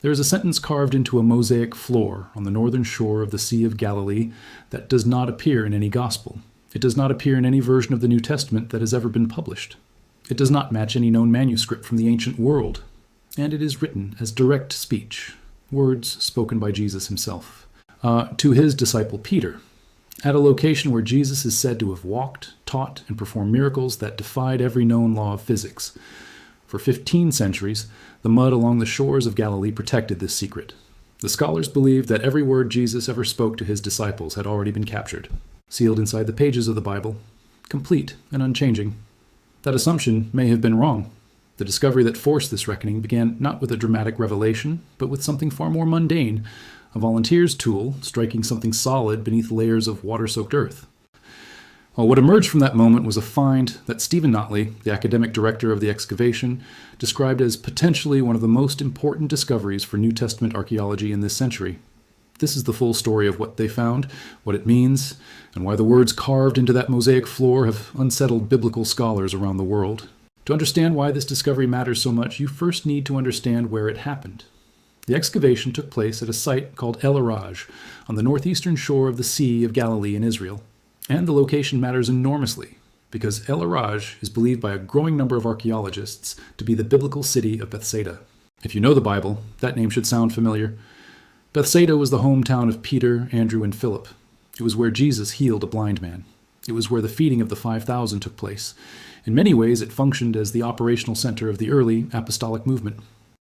There is a sentence carved into a mosaic floor on the northern shore of the Sea of Galilee that does not appear in any gospel. It does not appear in any version of the New Testament that has ever been published. It does not match any known manuscript from the ancient world. And it is written as direct speech, words spoken by Jesus himself, to his disciple Peter, at a location where Jesus is said to have walked, taught, and performed miracles that defied every known law of physics. For 15 centuries, the mud along the shores of Galilee protected this secret. The scholars believed that every word Jesus ever spoke to his disciples had already been captured, sealed inside the pages of the Bible, complete and unchanging. That assumption may have been wrong. The discovery that forced this reckoning began not with a dramatic revelation, but with something far more mundane, a volunteer's tool striking something solid beneath layers of water-soaked earth. Well, what emerged from that moment was a find that Stephen Notley, the academic director of the excavation, described as potentially one of the most important discoveries for New Testament archaeology in this century. This is the full story of what they found, what it means, and why the words carved into that mosaic floor have unsettled biblical scholars around the world. To understand why this discovery matters so much, you first need to understand where it happened. The excavation took place at a site called El Araj, on the northeastern shore of the Sea of Galilee in Israel. And the location matters enormously, because El Araj is believed by a growing number of archaeologists to be the biblical city of Bethsaida. If you know the Bible, that name should sound familiar. Bethsaida was the hometown of Peter, Andrew, and Philip. It was where Jesus healed a blind man. It was where the feeding of the 5,000 took place. In many ways, it functioned as the operational center of the early apostolic movement.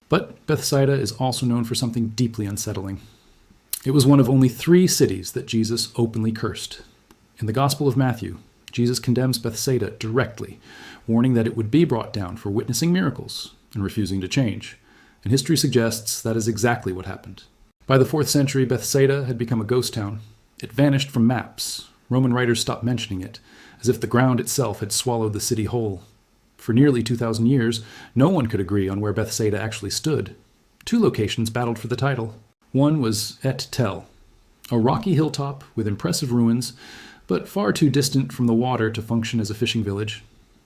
But Bethsaida is also known for something deeply unsettling. It was one of only 3 cities that Jesus openly cursed. In the Gospel of Matthew, Jesus condemns Bethsaida directly, warning that it would be brought down for witnessing miracles and refusing to change. And history suggests that is exactly what happened. By the 4th century, Bethsaida had become a ghost town. It vanished from maps. Roman writers stopped mentioning it, as if the ground itself had swallowed the city whole. For nearly 2,000 years, no one could agree on where Bethsaida actually stood. 2 locations battled for the title. One was Et Tel, a rocky hilltop with impressive ruins, but far too distant from the water to function as a fishing village.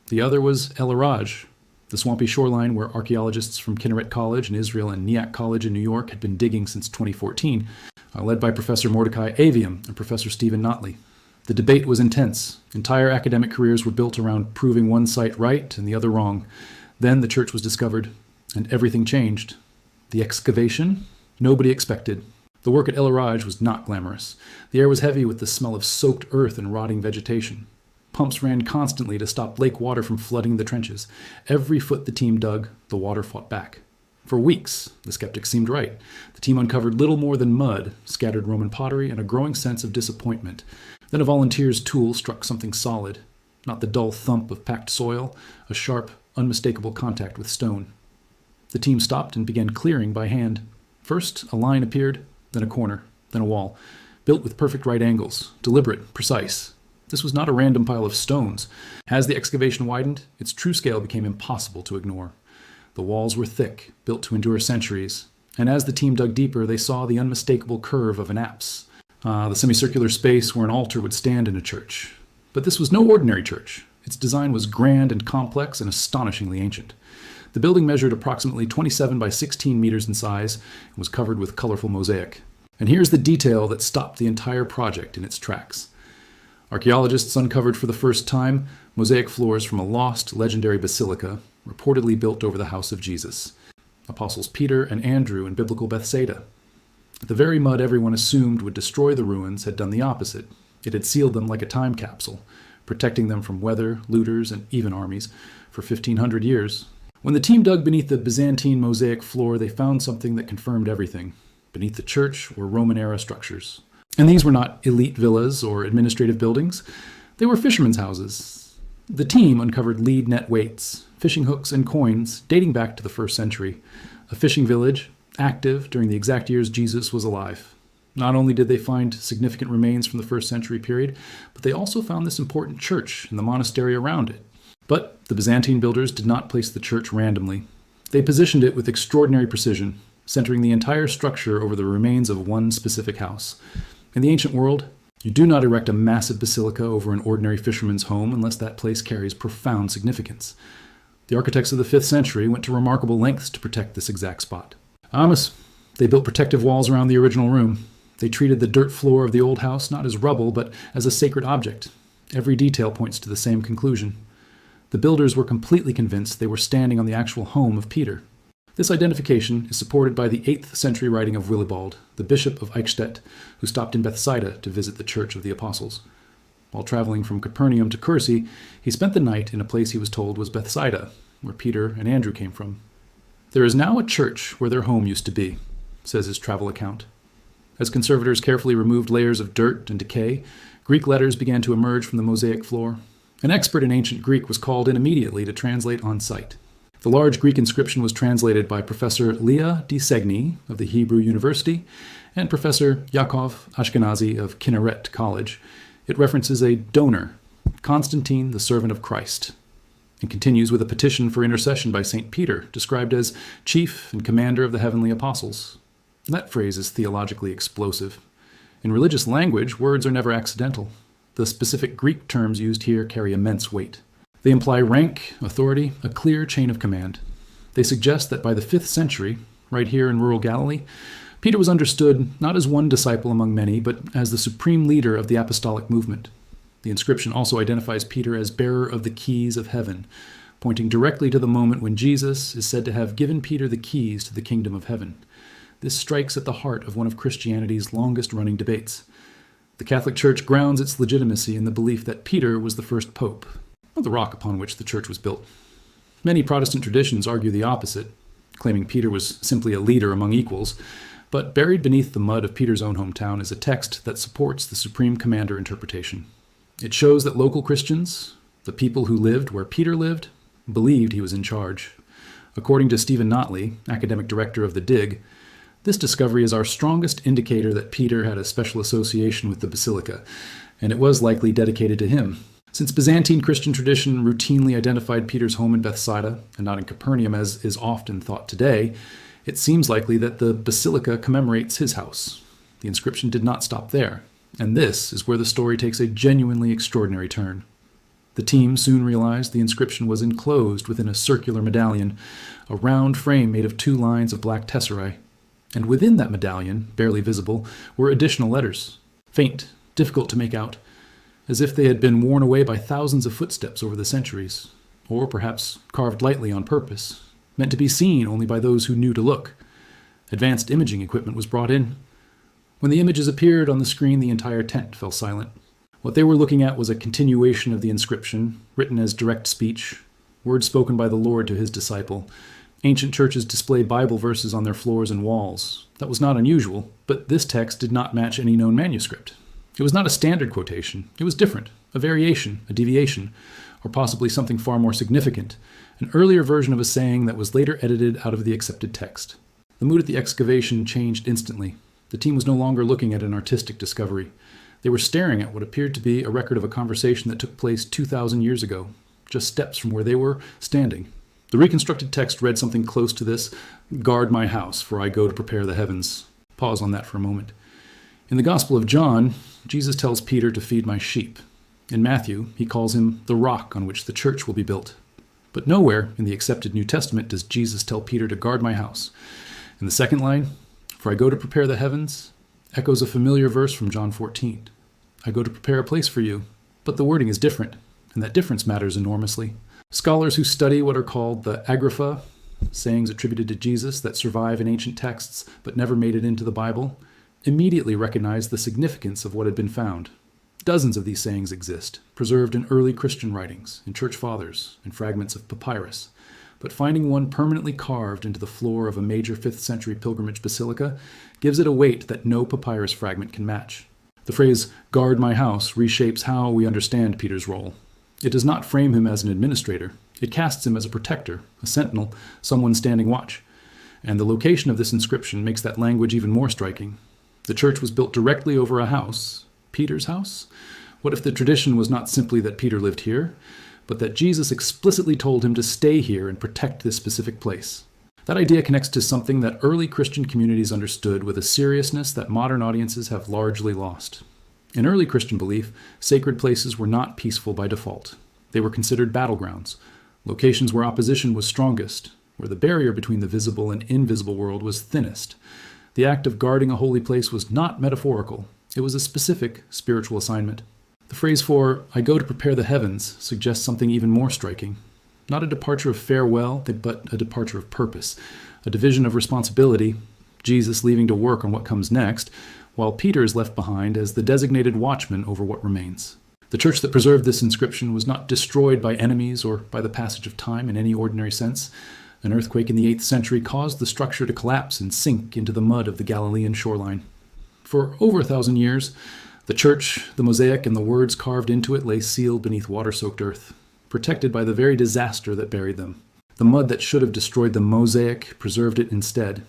The other was El Araj, the swampy shoreline where archaeologists from Kinneret College in Israel and Nyack College in New York had been digging since 2014, led by Professor Mordecai Avium and Professor Stephen Notley. The debate was intense. Entire academic careers were built around proving one site right and the other wrong. Then the church was discovered, and everything changed. The excavation? Nobody expected. The work at El Araj was not glamorous. The air was heavy with the smell of soaked earth and rotting vegetation. Pumps ran constantly to stop lake water from flooding the trenches. Every foot the team dug, the water fought back. For weeks, the skeptics seemed right. The team uncovered little more than mud, scattered Roman pottery, and a growing sense of disappointment. Then a volunteer's tool struck something solid, not the dull thump of packed soil, a sharp, unmistakable contact with stone. The team stopped and began clearing by hand. First, a line appeared, then a corner, then a wall, built with perfect right angles, deliberate, precise. This was not a random pile of stones. As the excavation widened, its true scale became impossible to ignore. The walls were thick, built to endure centuries, and as the team dug deeper, they saw the unmistakable curve of an apse, the semicircular space where an altar would stand in a church. But this was no ordinary church. Its design was grand and complex and astonishingly ancient. The building measured approximately 27 by 16 meters in size and was covered with colorful mosaic. And here's the detail that stopped the entire project in its tracks. Archaeologists uncovered for the first time mosaic floors from a lost, legendary basilica reportedly built over the house of Jesus, Apostles Peter and Andrew in biblical Bethsaida. The very mud everyone assumed would destroy the ruins had done the opposite. It had sealed them like a time capsule, protecting them from weather, looters, and even armies for 1,500 years. When the team dug beneath the Byzantine mosaic floor, they found something that confirmed everything. Beneath the church were Roman-era structures. And these were not elite villas or administrative buildings. They were fishermen's houses. The team uncovered lead net weights, fishing hooks, and coins dating back to the 1st century. A fishing village, active during the exact years Jesus was alive. Not only did they find significant remains from the 1st century period, but they also found this important church and the monastery around it. But the Byzantine builders did not place the church randomly. They positioned it with extraordinary precision, centering the entire structure over the remains of one specific house. In the ancient world, you do not erect a massive basilica over an ordinary fisherman's home unless that place carries profound significance. The architects of the 5th century went to remarkable lengths to protect this exact spot. Amos, They built protective walls around the original room. They treated the dirt floor of the old house not as rubble, but as a sacred object. Every detail points to the same conclusion. The builders were completely convinced they were standing on the actual home of Peter. This identification is supported by the 8th century writing of Willibald, the bishop of Eichstätt, who stopped in Bethsaida to visit the Church of the Apostles. While traveling from Capernaum to Kursi, he spent the night in a place he was told was Bethsaida, where Peter and Andrew came from. There is now a church where their home used to be, says his travel account. As conservators carefully removed layers of dirt and decay, Greek letters began to emerge from the mosaic floor. An expert in ancient Greek was called in immediately to translate on site. The large Greek inscription was translated by Professor Leah de Segni of the Hebrew University and Professor Yaakov Ashkenazi of Kinneret College. It references a donor, Constantine, the servant of Christ, and continues with a petition for intercession by St. Peter, described as chief and commander of the heavenly apostles. That phrase is theologically explosive. In religious language, words are never accidental. The specific Greek terms used here carry immense weight. They imply rank, authority, a clear chain of command. They suggest that by the 5th century, right here in rural Galilee, Peter was understood not as one disciple among many, but as the supreme leader of the apostolic movement. The inscription also identifies Peter as bearer of the keys of heaven, pointing directly to the moment when Jesus is said to have given Peter the keys to the kingdom of heaven. This strikes at the heart of one of Christianity's longest-running debates. The Catholic Church grounds its legitimacy in the belief that Peter was the first pope, not the rock upon which the church was built. Many Protestant traditions argue the opposite, claiming Peter was simply a leader among equals, but buried beneath the mud of Peter's own hometown is a text that supports the supreme commander interpretation. It shows that local Christians, the people who lived where Peter lived, believed he was in charge. According to Stephen Notley, academic director of the Dig, this discovery is our strongest indicator that Peter had a special association with the basilica, and it was likely dedicated to him. Since Byzantine Christian tradition routinely identified Peter's home in Bethsaida, and not in Capernaum as is often thought today, it seems likely that the basilica commemorates his house. The inscription did not stop there, and this is where the story takes a genuinely extraordinary turn. The team soon realized the inscription was enclosed within a circular medallion, a round frame made of 2 lines of black tesserae. And within that medallion, barely visible, were additional letters, faint, difficult to make out, as if they had been worn away by thousands of footsteps over the centuries, or perhaps carved lightly on purpose, meant to be seen only by those who knew to look. Advanced imaging equipment was brought in. When the images appeared on the screen, the entire tent fell silent. What they were looking at was a continuation of the inscription, written as direct speech, words spoken by the Lord to his disciple. Ancient churches display Bible verses on their floors and walls. That was not unusual, but this text did not match any known manuscript. It was not a standard quotation. It was different, a variation, a deviation, or possibly something far more significant, an earlier version of a saying that was later edited out of the accepted text. The mood at the excavation changed instantly. The team was no longer looking at an artistic discovery. They were staring at what appeared to be a record of a conversation that took place 2,000 years ago, just steps from where they were standing. The reconstructed text read something close to this: "Guard my house, for I go to prepare the heavens." Pause on that for a moment. In the Gospel of John, Jesus tells Peter to feed my sheep. In Matthew, he calls him the rock on which the church will be built. But nowhere in the accepted New Testament does Jesus tell Peter to guard my house. In the second line, "For I go to prepare the heavens," echoes a familiar verse from John 14. I go to prepare a place for you. But the wording is different, and that difference matters enormously. Scholars who study what are called the agrapha, sayings attributed to Jesus that survive in ancient texts but never made it into the Bible, immediately recognize the significance of what had been found. Dozens of these sayings exist, preserved in early Christian writings, in church fathers, and fragments of papyrus. But finding one permanently carved into the floor of a major 5th century pilgrimage basilica gives it a weight that no papyrus fragment can match. The phrase, "guard my house," reshapes how we understand Peter's role. It does not frame him as an administrator. It casts him as a protector, a sentinel, someone standing watch. And the location of this inscription makes that language even more striking. The church was built directly over a house. Peter's house? What if the tradition was not simply that Peter lived here, but that Jesus explicitly told him to stay here and protect this specific place? That idea connects to something that early Christian communities understood with a seriousness that modern audiences have largely lost. In early Christian belief, sacred places were not peaceful by default. They were considered battlegrounds, locations where opposition was strongest, where the barrier between the visible and invisible world was thinnest. The act of guarding a holy place was not metaphorical. It was a specific spiritual assignment. The phrase for, "I go to prepare the heavens," suggests something even more striking. Not a departure of farewell, but a departure of purpose, a division of responsibility, Jesus leaving to work on what comes next, while Peter is left behind as the designated watchman over what remains. The church that preserved this inscription was not destroyed by enemies or by the passage of time in any ordinary sense. An earthquake in the 8th century caused the structure to collapse and sink into the mud of the Galilean shoreline. For over 1,000 years, the church, the mosaic, and the words carved into it lay sealed beneath water-soaked earth, protected by the very disaster that buried them. The mud that should have destroyed the mosaic preserved it instead.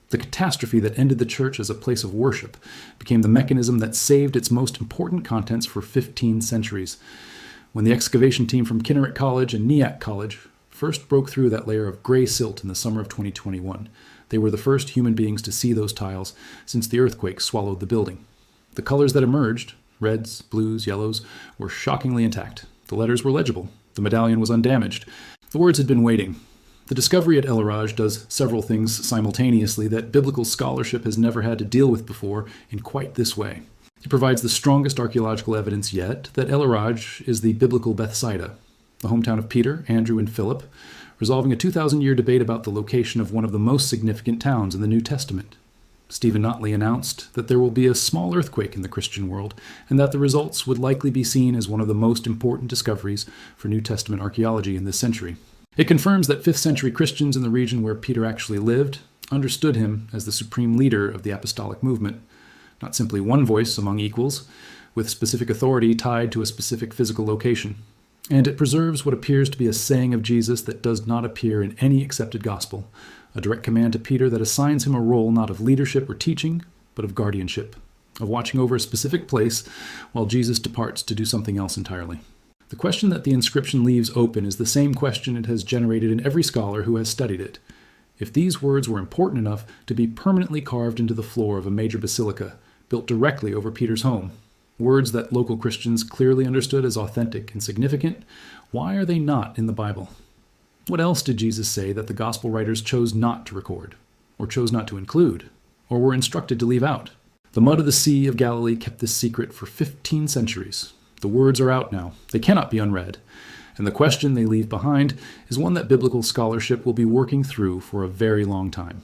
The catastrophe that ended the church as a place of worship became the mechanism that saved its most important contents for 15 centuries. When the excavation team from Kinneret College and Nyack College first broke through that layer of gray silt in the summer of 2021, they were the first human beings to see those tiles since the earthquake swallowed the building. The colors that emerged, reds, blues, yellows, were shockingly intact. The letters were legible. The medallion was undamaged. The words had been waiting. The discovery at El Araj does several things simultaneously that biblical scholarship has never had to deal with before in quite this way. It provides the strongest archaeological evidence yet that El Araj is the biblical Bethsaida, the hometown of Peter, Andrew, and Philip, resolving a 2,000-year debate about the location of one of the most significant towns in the New Testament. Stephen Notley announced that there will be a small earthquake in the Christian world, and that the results would likely be seen as one of the most important discoveries for New Testament archaeology in this century. It confirms that 5th century Christians in the region where Peter actually lived understood him as the supreme leader of the apostolic movement, not simply one voice among equals, with specific authority tied to a specific physical location. And it preserves what appears to be a saying of Jesus that does not appear in any accepted gospel, a direct command to Peter that assigns him a role not of leadership or teaching, but of guardianship, of watching over a specific place while Jesus departs to do something else entirely. The question that the inscription leaves open is the same question it has generated in every scholar who has studied it. If these words were important enough to be permanently carved into the floor of a major basilica, built directly over Peter's home, words that local Christians clearly understood as authentic and significant, why are they not in the Bible? What else did Jesus say that the gospel writers chose not to record, or chose not to include, or were instructed to leave out? The mud of the Sea of Galilee kept this secret for 15 centuries. The words are out now. They cannot be unread. And the question they leave behind is one that biblical scholarship will be working through for a very long time.